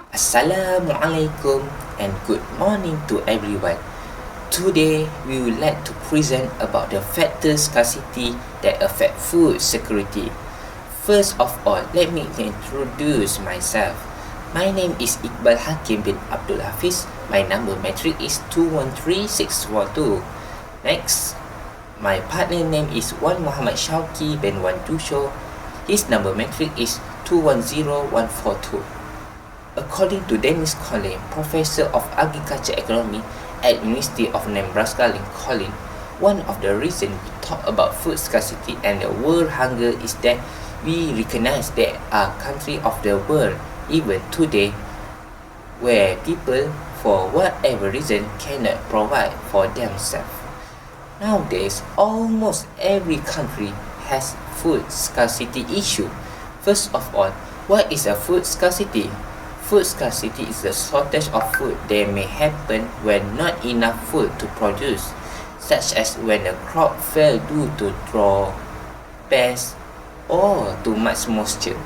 Assalamualaikum and good morning to everyone. Today we would like to present about the factors scarcity that affect food security. First of all, let me introduce myself. My name is Iqbal Hakim bin Abdul Hafiz. My number metric is 213612. Next, my partner name is Wan Muhammad Shauki bin Wan Dusho. His number metric is 210142. According to Dennis Collin, Professor of Agriculture Economy at University of Nebraska-Lincoln, one of the reasons we talk about food scarcity and the world hunger is that we recognize there are countries of the world, even today, where people, for whatever reason, cannot provide for themselves. Nowadays, almost every country has food scarcity issue. First of all, what is a food scarcity? Food scarcity is the shortage of food that may happen when not enough food to produce, such as when a crop fails due to drought, pests, or too much moisture.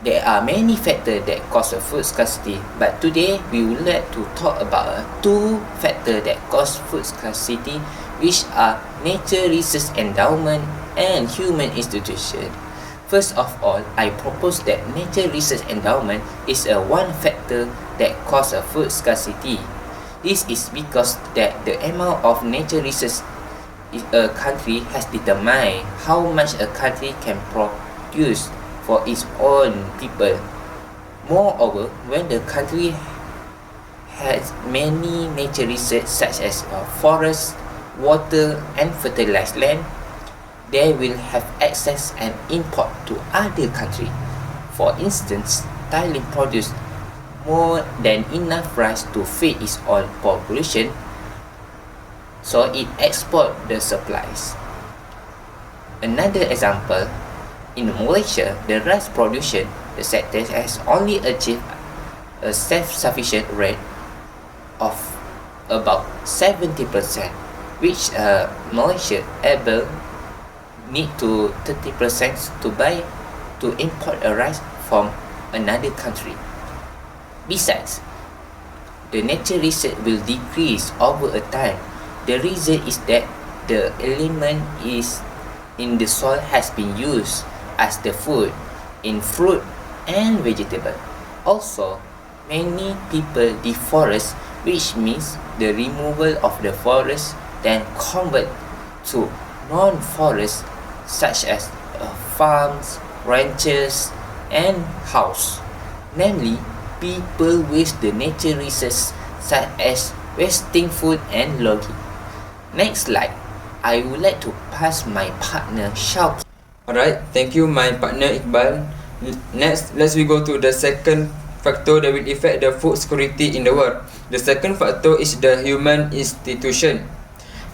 There are many factors that cause a food scarcity, but today we would like to talk about two factors that cause food scarcity, which are nature resource endowment and human institution. First of all, I propose that nature resource endowment is a one factor that causes a food scarcity. This is because that the amount of nature resource a country has determined how much a country can produce for its own people. Moreover, when the country has many nature resources such as forests, water, and fertilized land, they will have access and import to other countries. For instance, Thailand produces more than enough rice to feed its own population, so it exports the supplies. Another example, in Malaysia, the rice production, the sector has only achieved a self-sufficient rate of about 70%, which Malaysia able need to 30% to import a rice from another country. Besides, the nature resource will decrease over a time. The reason is that the element is in the soil has been used as the food in fruit and vegetable. Also, many people deforest, which means the removal of the forest then convert to non-forest such as farms, ranches, and house. Namely, people waste the nature resources such as wasting food and logging. Next slide, I would like to pass my partner Shauki. Alright, thank you my partner Iqbal. Next, let's we go to the second factor that will affect the food security in the world. The second factor is the human institution.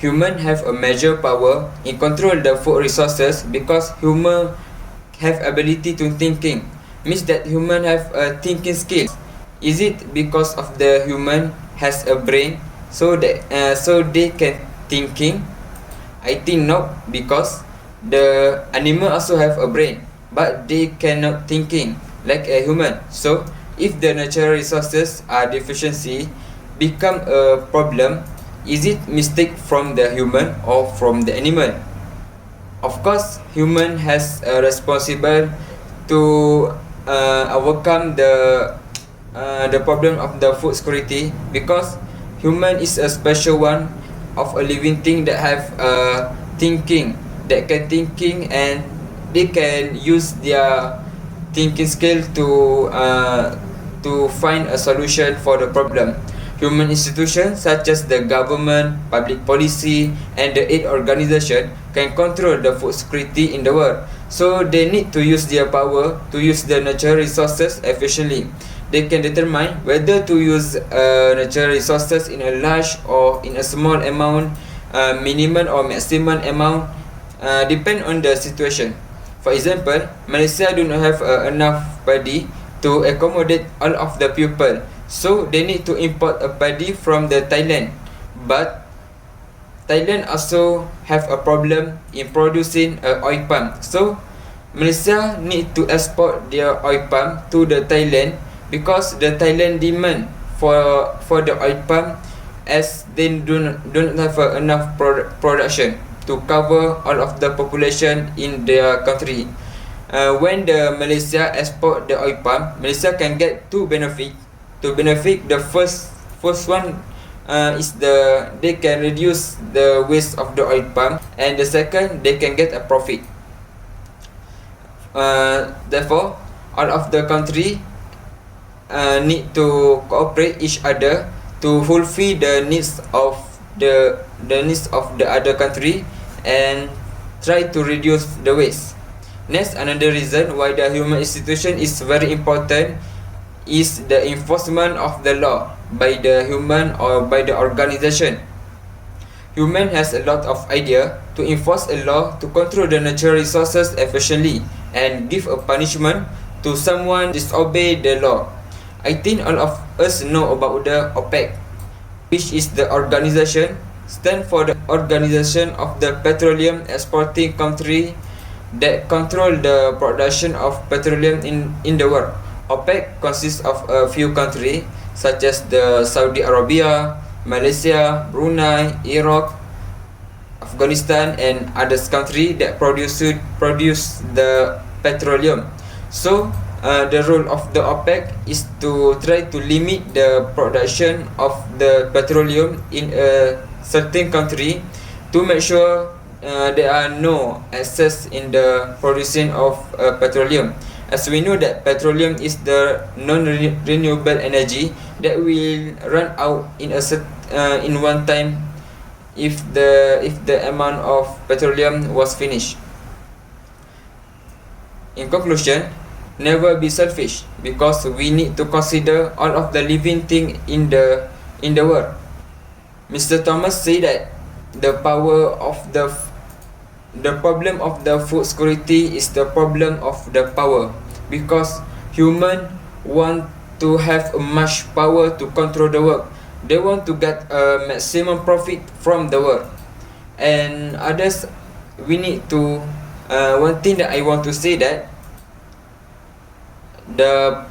Humans have a major power in control the food resources because humans have ability to thinking. Means that human have a thinking skill. Is it because of the human has a brain so they can thinking? I think no, because the animal also have a brain but they cannot thinking like a human. So if the natural resources are deficiency become a problem, is it mistake from the human or from the animal? Of course, human has a responsible to overcome the problem of the food security because human is a special one of a living thing that have thinking, that can thinking and they can use their thinking skill to find a solution for the problem. Human institutions such as the government, public policy, and the aid organization can control the food security in the world. So they need to use their power to use the natural resources efficiently. They can determine whether to use natural resources in a large or in a small amount, minimum or maximum amount, depend on the situation. For example, Malaysia do not have enough paddy to accommodate all of the people. So they need to import a paddy from the Thailand. But Thailand also have a problem in producing oil palm. So Malaysia need to export their oil palm to the Thailand because the Thailand demand for the oil palm, as they don't have enough production to cover all of the population in their country. When the Malaysia export the oil palm, Malaysia can get two benefit. To benefit, the first one is they can reduce the waste of the oil palm, and the second, they can get a profit. Therefore, all of the country need to cooperate each other to fulfill the needs of the other country and try to reduce the waste. Next, another reason why the human institution is very important is the enforcement of the law by the human or by the organization. Human has a lot of idea to enforce a law to control the natural resources efficiently and give a punishment to someone disobey the law. I think all of us know about the OPEC, which is the organization stand for the Organization of the Petroleum Exporting Country that control the production of petroleum in the world. OPEC consists of a few countries such as the Saudi Arabia, Malaysia, Brunei, Iraq, Afghanistan, and other countries that produce the petroleum. So the role of the OPEC is to try to limit the production of the petroleum in a certain country to make sure there are no excess in the producing of petroleum. As we know that petroleum is the non-renewable energy that will run out in one time if the amount of petroleum was finished. In conclusion, never be selfish, because we need to consider all of the living things in the world. Mr. Thomas said that the problem of the food security is the problem of the power, because human want to have much power to control the world. They want to get a maximum profit from the world. And others, we need to one thing that I want to say, that the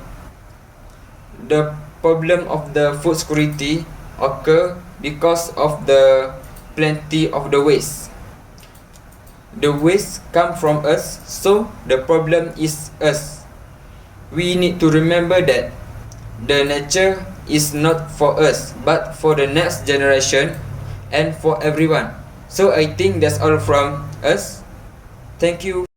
problem of the food security occur because of the plenty of the waste. The waste come from us, so the problem is us. We need to remember that the nature is not for us, but for the next generation and for everyone. So I think that's all from us. Thank you.